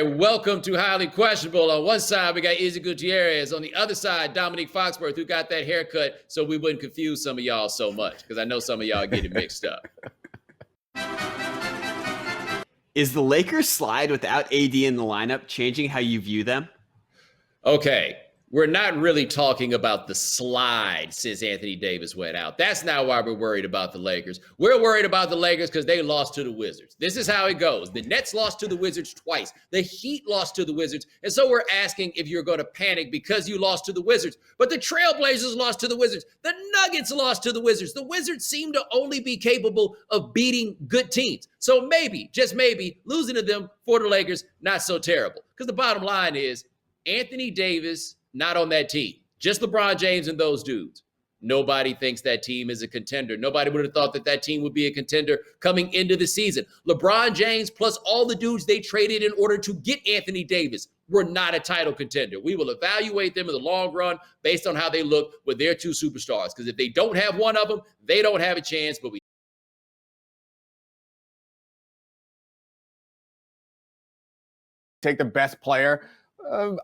right, welcome to Highly Questionable. On one side, we got Izzy Gutierrez. On the other side, Domonique Foxworth, who got that haircut so we wouldn't confuse some of y'all so much, because I know some of y'all get it mixed up. Is the Lakers slide without AD in the lineup changing how you view them? Okay, we're not really talking about the slide since Anthony Davis went out. That's not why we're worried about the Lakers. We're worried about the Lakers because they lost to the Wizards. This is how it goes. The Nets lost to the Wizards twice. The Heat lost to the Wizards. And so we're asking if you're going to panic because you lost to the Wizards. But the Trailblazers lost to the Wizards. The Nuggets lost to the Wizards. The Wizards seem to only be capable of beating good teams. So maybe, just maybe, losing to them for the Lakers, not so terrible. Because the bottom line is Anthony Davis not on that team. Just LeBron James and those dudes. Nobody thinks that team is a contender. Nobody would have thought that that team would be a contender coming into the season. LeBron James plus all the dudes they traded in order to get Anthony Davis were not a title contender. We will evaluate them in the long run based on how they look with their two superstars. Because if they don't have one of them, they don't have a chance. But we take the best player,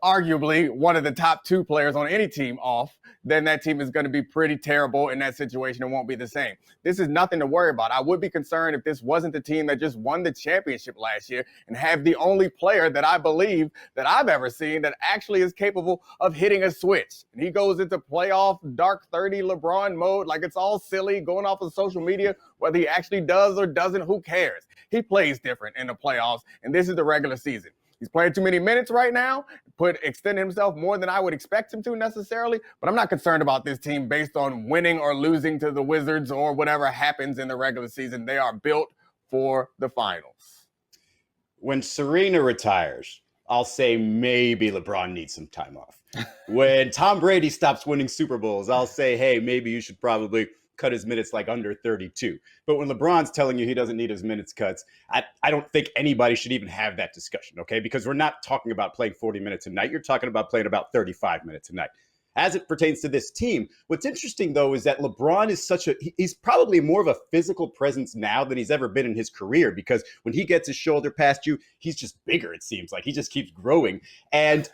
arguably one of the top two players on any team off, then that team is going to be pretty terrible in that situation. It won't be the same. This is nothing to worry about. I would be concerned if this wasn't the team that just won the championship last year and have the only player that I believe that I've ever seen that actually is capable of hitting a switch. And he goes into playoff dark 30 LeBron mode like it's all silly, going off of social media. Whether he actually does or doesn't, who cares? He plays different in the playoffs, and this is the regular season. He's playing too many minutes right now, extend himself more than I would expect him to necessarily, but I'm not concerned about this team based on winning or losing to the Wizards or whatever happens in the regular season. They are built for the finals. When Serena retires, I'll say maybe LeBron needs some time off. When Tom Brady stops winning Super Bowls, I'll say, hey, maybe you should probably cut his minutes like under 32. But when LeBron's telling you he doesn't need his minutes cuts, I don't think anybody should even have that discussion, okay? Because we're not talking about playing 40 minutes a night. You're talking about playing about 35 minutes a night. As it pertains to this team, what's interesting, though, is that LeBron is he's probably more of a physical presence now than he's ever been in his career, because when he gets his shoulder past you, he's just bigger, it seems like. He just keeps growing. And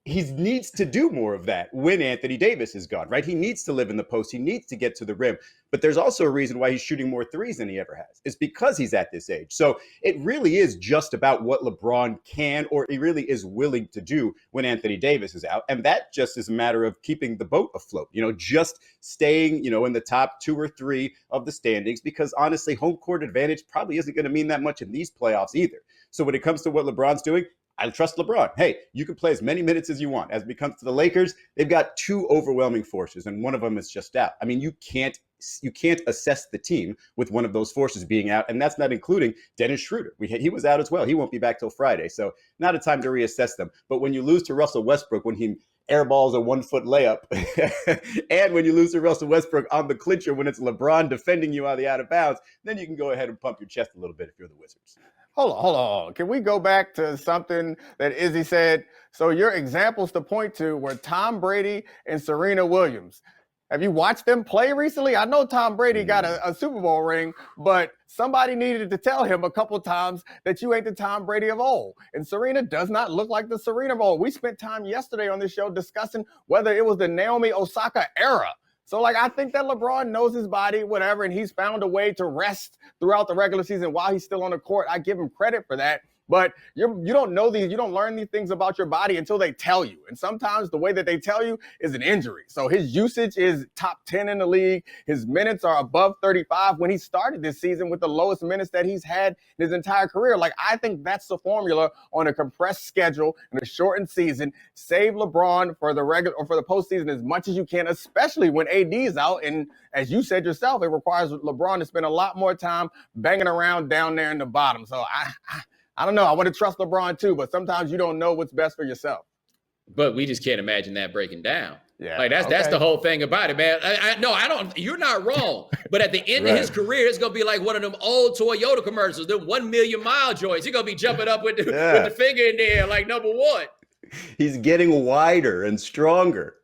he needs to do more of that when Anthony Davis is gone, right? He needs to live in the post. He needs to get to the rim. But there's also a reason why he's shooting more threes than he ever has. It's because he's at this age. So it really is just about what LeBron can, or he really is willing to do when Anthony Davis is out. And that just is a matter of keeping the boat afloat, just staying, in the top 2 or 3 of the standings, because honestly, home court advantage probably isn't going to mean that much in these playoffs either. So when it comes to what LeBron's doing, I trust LeBron. Hey, you can play as many minutes as you want. As it comes to the Lakers, they've got 2 overwhelming forces, and one of them is just out. I mean, you can't assess the team with one of those forces being out, and that's not including Dennis Schroeder. He was out as well. He won't be back till Friday, so not a time to reassess them. But when you lose to Russell Westbrook, when he airballs a 1-foot layup, and when you lose to Russell Westbrook on the clincher when it's LeBron defending you on the out of bounds, then you can go ahead and pump your chest a little bit if you're the Wizards. Hold on. Can we go back to something that Izzy said? So your examples to point to were Tom Brady and Serena Williams. Have you watched them play recently? I know Tom Brady got a Super Bowl ring, but somebody needed to tell him a couple times that you ain't the Tom Brady of old. And Serena does not look like the Serena of old. We spent time yesterday on this show discussing whether it was the Naomi Osaka era. So, I think that LeBron knows his body, whatever, and he's found a way to rest throughout the regular season while he's still on the court. I give him credit for that. But you don't know these, you don't learn these things about your body until they tell you. And sometimes the way that they tell you is an injury. So his usage is top 10 in the league. His minutes are above 35 when he started this season with the lowest minutes that he's had in his entire career. I think that's the formula on a compressed schedule and a shortened season. Save LeBron for the regular or for the postseason as much as you can, especially when AD is out. And as you said yourself, it requires LeBron to spend a lot more time banging around down there in the bottom. So I don't know. I want to trust LeBron too, but sometimes you don't know what's best for yourself. But we just can't imagine that breaking down. Yeah, that's the whole thing about it, man. I don't. You're not wrong. But at the end of his career, it's gonna be like one of them old Toyota commercials, them 1 million mile joints. You're gonna be jumping up with the finger in there, like number 1. He's getting wider and stronger.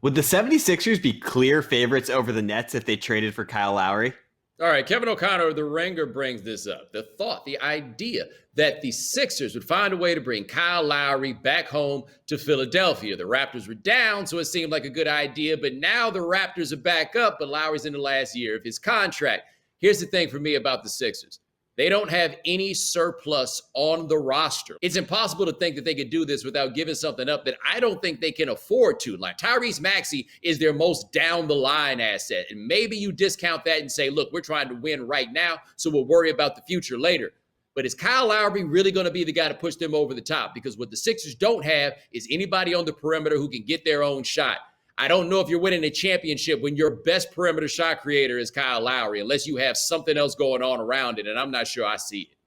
Would the 76ers be clear favorites over the Nets if they traded for Kyle Lowry? All right, Kevin O'Connor of The Ringer brings this up. The thought, the idea that the Sixers would find a way to bring Kyle Lowry back home to Philadelphia. The Raptors were down, so it seemed like a good idea, but now the Raptors are back up, but Lowry's in the last year of his contract. Here's the thing for me about the Sixers. They don't have any surplus on the roster. It's impossible to think that they could do this without giving something up that I don't think they can afford to. Like Tyrese Maxey is their most down the line asset. And maybe you discount that and say, look, we're trying to win right now, so we'll worry about the future later. But is Kyle Lowry really going to be the guy to push them over the top? Because what the Sixers don't have is anybody on the perimeter who can get their own shot. I don't know if you're winning a championship when your best perimeter shot creator is Kyle Lowry, unless you have something else going on around it, and I'm not sure I see it.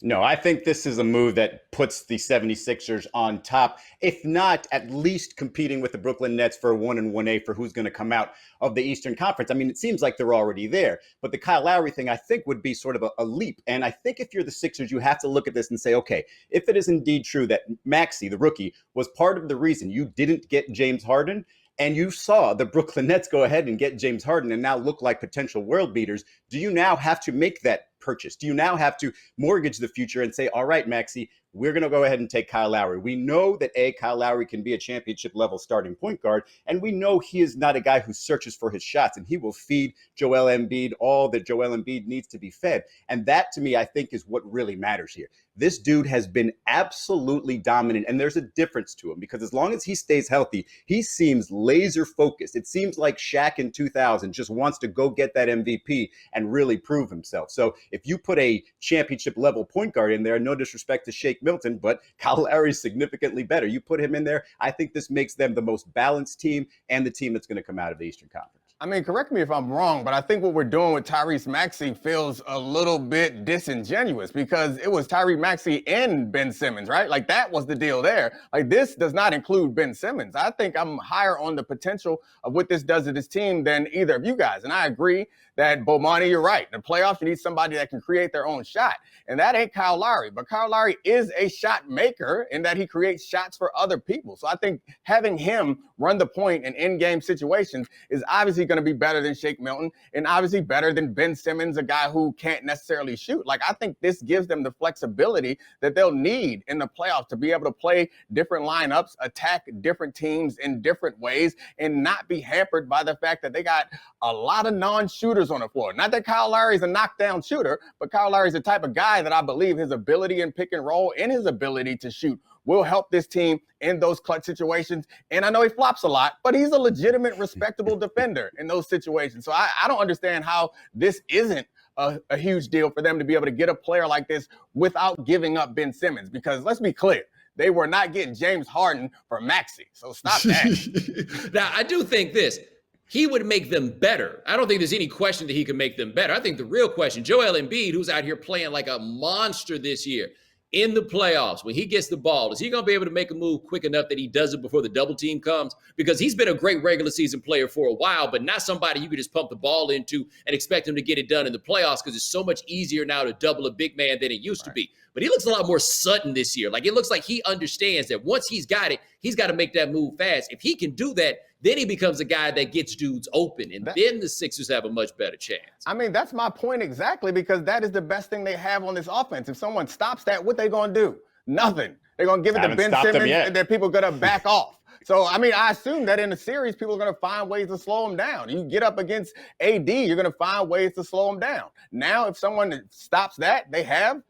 No, I think this is a move that puts the 76ers on top, if not at least competing with the Brooklyn Nets for a 1 and 1A for who's going to come out of the Eastern Conference. I mean, it seems like they're already there, but the Kyle Lowry thing, I think, would be sort of a leap. And I think if you're the Sixers, you have to look at this and say, okay, if it is indeed true that Maxey, the rookie, was part of the reason you didn't get James Harden, and you saw the Brooklyn Nets go ahead and get James Harden and now look like potential world beaters, do you now have to make that purchase? Do you now have to mortgage the future and say, all right, Maxey, we're going to go ahead and take Kyle Lowry? We know that Kyle Lowry can be a championship level starting point guard, and we know he is not a guy who searches for his shots, and he will feed Joel Embiid all that Joel Embiid needs to be fed. And that, to me, I think is what really matters here. This dude has been absolutely dominant, and there's a difference to him because as long as he stays healthy, he seems laser focused. It seems like Shaq in 2000 just wants to go get that MVP and really prove himself. So if you put a championship level point guard in there, no disrespect to Shake Milton, but Kyle Lowry is significantly better. You put him in there, I think this makes them the most balanced team and the team that's going to come out of the Eastern Conference. I mean, correct me if I'm wrong, but I think what we're doing with Tyrese Maxey feels a little bit disingenuous because it was Tyrese Maxey and Ben Simmons, right? Like that was the deal there. Like this does not include Ben Simmons. I think I'm higher on the potential of what this does to this team than either of you guys. And I agree that Bomani, you're right. In the playoffs, you need somebody that can create their own shot. And that ain't Kyle Lowry. But Kyle Lowry is a shot maker in that he creates shots for other people. So I think having him run the point in in-game situations is obviously going to be better than Shake Milton and obviously better than Ben Simmons, a guy who can't necessarily shoot. Like, I think this gives them the flexibility that they'll need in the playoffs to be able to play different lineups, attack different teams in different ways, and not be hampered by the fact that they got a lot of non-shooters on the floor. Not that Kyle Lowry is a knockdown shooter, but Kyle Lowry is the type of guy that I believe his ability in pick and roll and his ability to shoot will help this team in those clutch situations. And I know he flops a lot, but he's a legitimate, respectable defender in those situations. So I don't understand how this isn't a huge deal for them to be able to get a player like this without giving up Ben Simmons. Because let's be clear, they were not getting James Harden for Maxey. So stop that. Now, I do think this. He would make them better. I don't think there's any question that he can make them better. I think the real question, Joel Embiid, who's out here playing like a monster this year, in the playoffs, when he gets the ball, is he going to be able to make a move quick enough that he does it before the double team comes? Because he's been a great regular season player for a while, but not somebody you could just pump the ball into and expect him to get it done in the playoffs because it's so much easier now to double a big man than it used to be. But he looks a lot more sudden this year. Like, it looks like he understands that once he's got it, he's got to make that move fast. If he can do that, then he becomes a guy that gets dudes open, and then the Sixers have a much better chance. I mean, that's my point exactly, because that is the best thing they have on this offense. If someone stops that, what they going to do? Nothing. They're going to give it to Ben Simmons, and then people are going to back off. So, I mean, I assume that in the series, people are going to find ways to slow him down. You get up against AD, you're going to find ways to slow him down. Now, if someone stops that, they have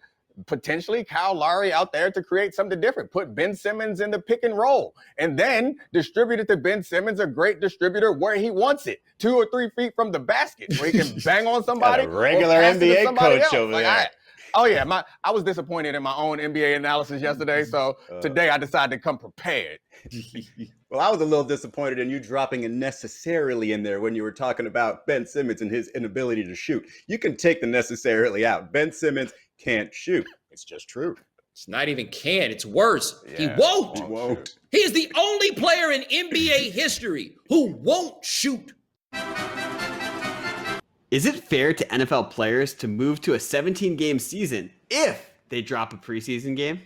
potentially Kyle Lowry out there to create something different. Put Ben Simmons in the pick and roll and then distribute it to Ben Simmons, a great distributor, where he wants it, 2 or 3 feet from the basket, where he can bang on somebody. Got a regular NBA coach over there. I was disappointed in my own NBA analysis yesterday, so today I decided to come prepared. Well, I was a little disappointed in you dropping a necessarily in there when you were talking about Ben Simmons and his inability to shoot. You can take the necessarily out. Ben Simmons can't shoot. It's just true. It's not even can. It's worse. Yeah, he won't. He is the only player in NBA history who won't shoot. Is it fair to NFL players to move to a 17-game season if they drop a preseason game?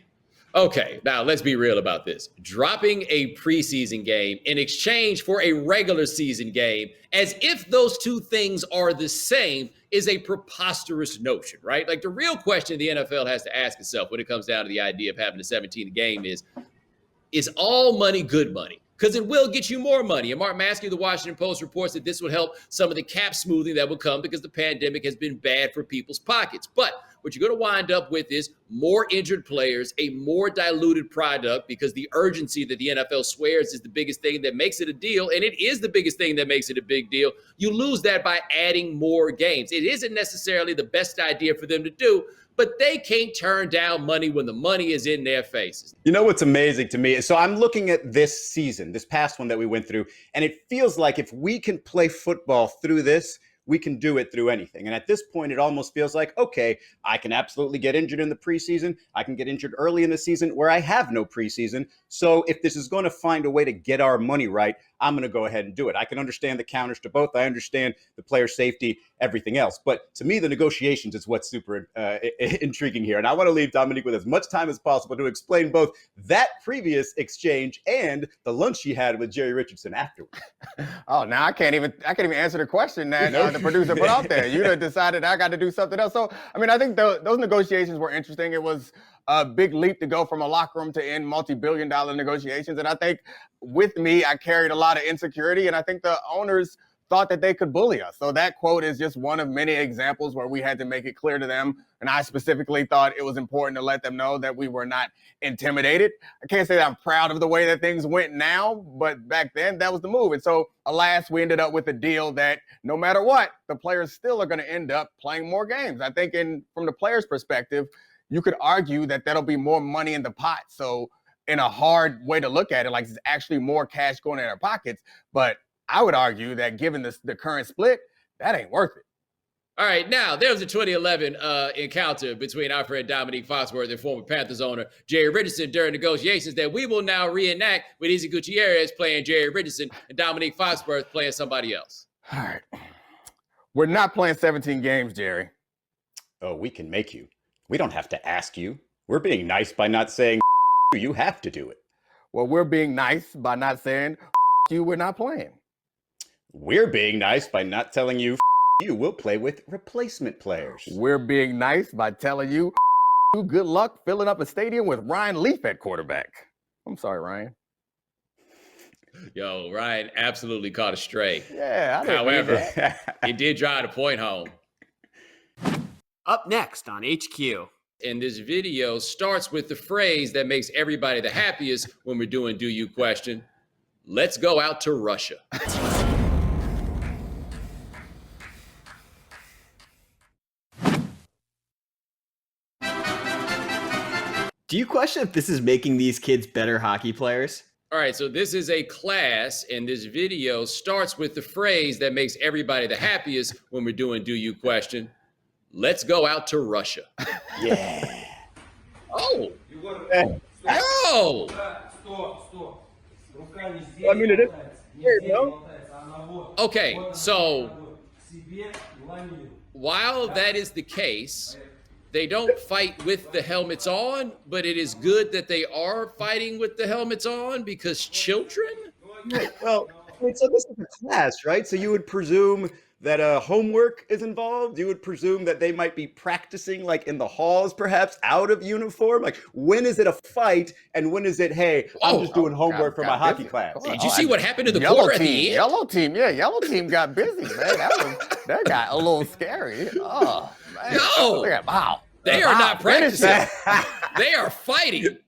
Okay, now let's be real about this. Dropping a preseason game in exchange for a regular season game, as if those two things are the same, is a preposterous notion, right? Like the real question the NFL has to ask itself when it comes down to the idea of having a 17th game is all money good money? Because it will get you more money. And Mark Maskey of the Washington Post reports that this would help some of the cap smoothing that will come because the pandemic has been bad for people's pockets. But what you're going to wind up with is more injured players, a more diluted product, because the urgency that the NFL swears is the biggest thing that makes it a deal, and it is the biggest thing that makes it a big deal. You lose that by adding more games. It isn't necessarily the best idea for them to do, but they can't turn down money when the money is in their faces. You know what's amazing to me? So I'm looking at this season, this past one that we went through, and it feels like if we can play football through this, we can do it through anything. And at this point, it almost feels like, okay, I can absolutely get injured in the preseason. I can get injured early in the season where I have no preseason. So if this is going to find a way to get our money right, I'm going to go ahead and do it. I can understand the counters to both. I understand the player safety, everything else. But to me, the negotiations is what's super intriguing here. And I want to leave Domonique with as much time as possible to explain both that previous exchange and the lunch she had with Jerry Richardson afterwards. Oh, now I can't even answer the question that the producer put out there. You done decided I got to do something else. So, I mean, I think those negotiations were interesting. It was a big leap to go from a locker room to end multi-billion-dollar negotiations. And I think with me, I carried a lot of insecurity, and I think the owners thought that they could bully us. So that quote is just one of many examples where we had to make it clear to them. And I specifically thought it was important to let them know that we were not intimidated. I can't say that I'm proud of the way that things went now, but back then that was the move. And so alas, we ended up with a deal that no matter what, the players still are going to end up playing more games. I think from the players' perspective, you could argue that that'll be more money in the pot. So in a hard way to look at it, like it's actually more cash going in our pockets. But I would argue that given the current split, that ain't worth it. All right, now there was a 2011 encounter between our friend Domonique Foxworth and former Panthers owner Jerry Richardson during negotiations that we will now reenact with Izzy Gutierrez playing Jerry Richardson and Domonique Foxworth playing somebody else. All right. We're not playing 17 games, Jerry. Oh, we can make you. We don't have to ask you. We're being nice by not saying you have to do it. Well, we're being nice by not saying you, we're not playing. We're being nice by not telling you you will play with replacement players. We're being nice by telling you good luck filling up a stadium with Ryan Leaf at quarterback. I'm sorry, Ryan. Yo, Ryan absolutely caught a stray. Yeah, I didn't However, it did drive the point home. Up next on HQ. And this video starts with the phrase that makes everybody the happiest when we're doing Do You Question? Let's go out to Russia. Do you question if this is making these kids better hockey players? All right, so this is a class, and this video starts with the phrase that makes everybody the happiest when we're doing Do You Question? Let's go out to Russia. Yeah. Oh. Hey. Yo. I mean, it is weird, no? Okay, so while that is the case, they don't fight with the helmets on, but it is good that they are fighting with the helmets on because children? Well, I mean, so this is a class, right? So you would presume that homework is involved. You would presume that they might be practicing like in the halls, perhaps out of uniform. Like when is it a fight and when is it, hey, I'm just doing homework for my hockey class? Did you see what happened to the yellow quarter team, at the end? Yellow team got busy, man. That got a little scary. Oh, man. No. Wow. They are not practicing. They are fighting.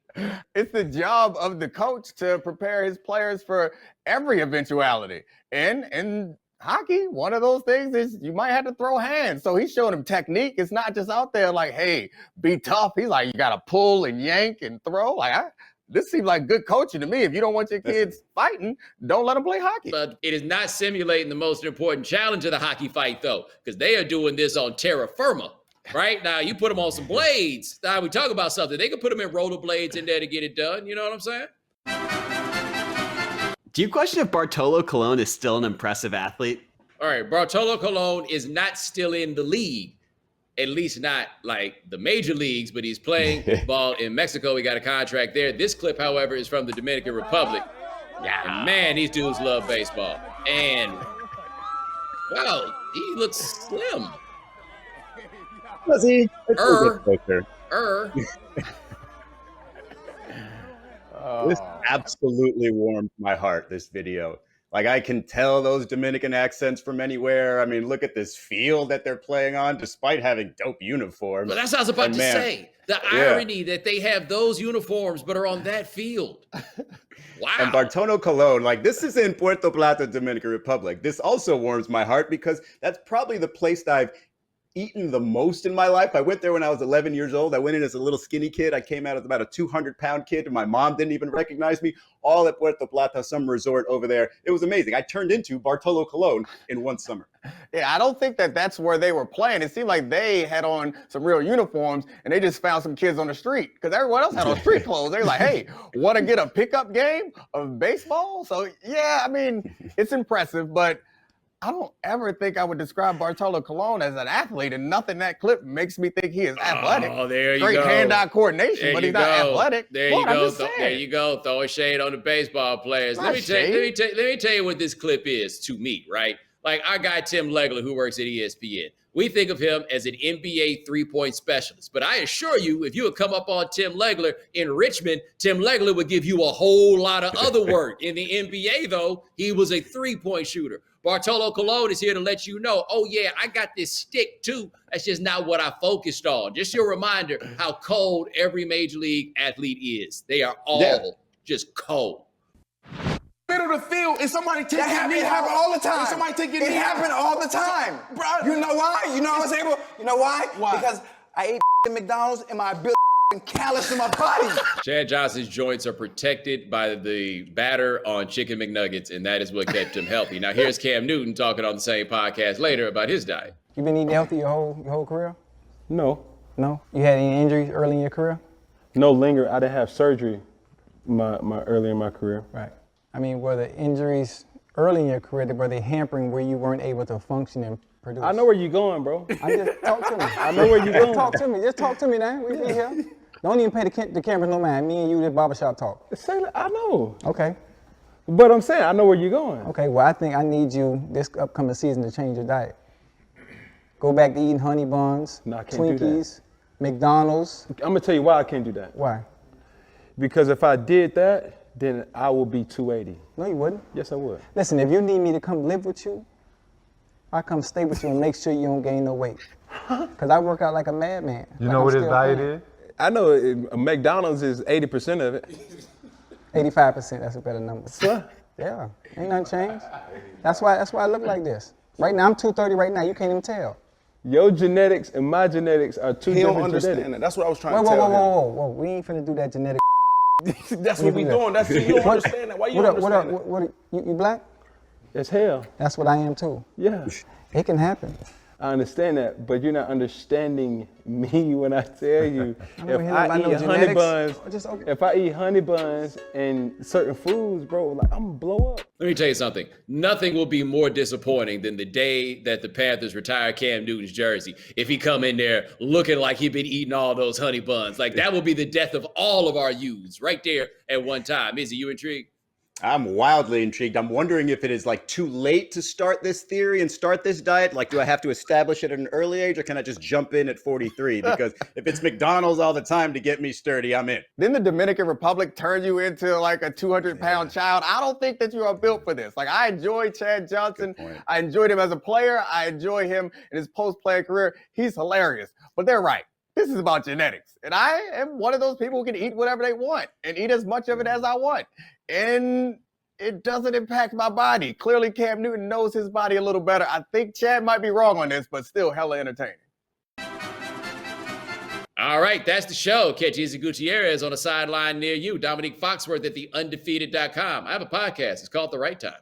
It's the job of the coach to prepare his players for every eventuality. And in hockey, one of those things is you might have to throw hands. So he's showing them technique. It's not just out there like, hey, be tough. He's like, you got to pull and yank and throw. Like, this seems like good coaching to me. If you don't want your kids fighting, don't let them play hockey. But it is not simulating the most important challenge of the hockey fight, though, because they are doing this on terra firma. Right now, you put them on some blades. Now we talk about something. They can put them in roller blades in there to get it done. You know what I'm saying? Do you question if Bartolo Colon is still an impressive athlete? All right, Bartolo Colon is not still in the league. at least not like the major leagues, but he's playing ball in Mexico. He got a contract there. This clip, however, is from the Dominican Republic. Yeah, man, these dudes love baseball. And wow, he looks slim. Does he? This absolutely warmed my heart, this video. Like, I can tell those Dominican accents from anywhere. I mean, look at this field that they're playing on, despite having dope uniforms. Well, that's what I was about to say. The irony that they have those uniforms, but are on that field. Wow. And Bartolo Colon, like, this is in Puerto Plata, Dominican Republic. This also warms my heart because that's probably the place that I've eaten the most in my life. I went there when I was 11 years old. I went in as a little skinny kid. I came out as about a 200-pound kid, and my mom didn't even recognize me. All at Puerto Plata, some resort over there. It was amazing. I turned into Bartolo Colon in one summer. Yeah, I don't think that that's where they were playing. It seemed like they had on some real uniforms, and they just found some kids on the street because everyone else had on street clothes. They're like, hey, want to get a pickup game of baseball? So, yeah, I mean, it's impressive, but I don't ever think I would describe Bartolo Colon as an athlete, and nothing in that clip makes me think he is athletic. Oh, there you Great go. hand-eye coordination, but he's not athletic. There you go. There you go. Throwing shade on the baseball players. Let me tell you what this clip is to me, right? Like our guy Tim Legler, who works at ESPN. We think of him as an NBA three-point specialist. But I assure you, if you would come up on Tim Legler in Richmond, Tim Legler would give you a whole lot of other work. In the NBA, though, he was a three-point shooter. Bartolo Colon is here to let you know, oh, yeah, I got this stick, too. That's just not what I focused on. Just your reminder how cold every major league athlete is. They are all just cold. Middle of the field and somebody taking It happened all the time. Somebody taking it happened all the time. Bro. You know why? You know I was able. You know why? Why? Because I ate at McDonald's and my ability callous in my body. Chad Johnson's joints are protected by the batter on Chicken McNuggets, and that is what kept him healthy. Now here's Cam Newton talking on the same podcast later about his diet. You been eating healthy your whole career? No. No? You had any injuries early in your career? No linger. I didn't have surgery my early in my career. Right. I mean, were the injuries early in your career, were they hampering where you weren't able to function and produce? I know where you're going, bro. I just talk to me. I know where you're going. Talk to me. Just talk to me now. We be here. Don't even pay the cameras no mind. Me and you, this barbershop talk. I know. Okay. But I'm saying I know where you're going. Okay. Well, I think I need you this upcoming season to change your diet. Go back to eating honey buns, No, I can't do that. Twinkies, McDonald's. I'm gonna tell you why I can't do that. Why? Because if I did that, then I will be 280. No, you wouldn't. Yes, I would. Listen, if you need me to come live with you, I come stay with you and make sure you don't gain no weight. Because I work out like a madman. You know what his diet is? I know McDonald's is 80% of it. 85%, that's a better number. What? Yeah, ain't nothing changed. That's why I look like this. Right now, I'm 230 right now, you can't even tell. Your genetics and my genetics are two He don't different understand genetics. that. That's what I was trying Whoa, to whoa, tell whoa, him. whoa, whoa, we ain't finna do that genetic. That's what we doing. That's it. You don't understand that. Why you don't understand that? What, you black? It's hell. That's what I am too. Yeah. It can happen. I understand that, but you're not understanding me when I tell you if I eat honey buns and certain foods, bro, like I'm gonna blow up. Let me tell you something. Nothing will be more disappointing than the day that the Panthers retire Cam Newton's jersey. If he come in there looking like he been eating all those honey buns, like that will be the death of all of our youths right there at one time. Izzy, you intrigued? I'm wildly intrigued. I'm wondering if it is like too late to start this theory and start this diet. Like, do I have to establish it at an early age, or can I just jump in at 43? Because if it's McDonald's all the time to get me sturdy, I'm in. Didn't the Dominican Republic turn you into like a 200-pound child? I don't think that you are built for this. Like, I enjoy Chad Johnson. I enjoyed him as a player. I enjoy him in his post-play career. He's hilarious. But they're right. This is about genetics. And I am one of those people who can eat whatever they want and eat as much of it as I want. And it doesn't impact my body. Clearly, Cam Newton knows his body a little better. I think Chad might be wrong on this, but still hella entertaining. All right, that's the show. Catch Izzy Gutierrez on a sideline near you. Domonique Foxworth at theundefeated.com. I have a podcast. It's called The Right Time.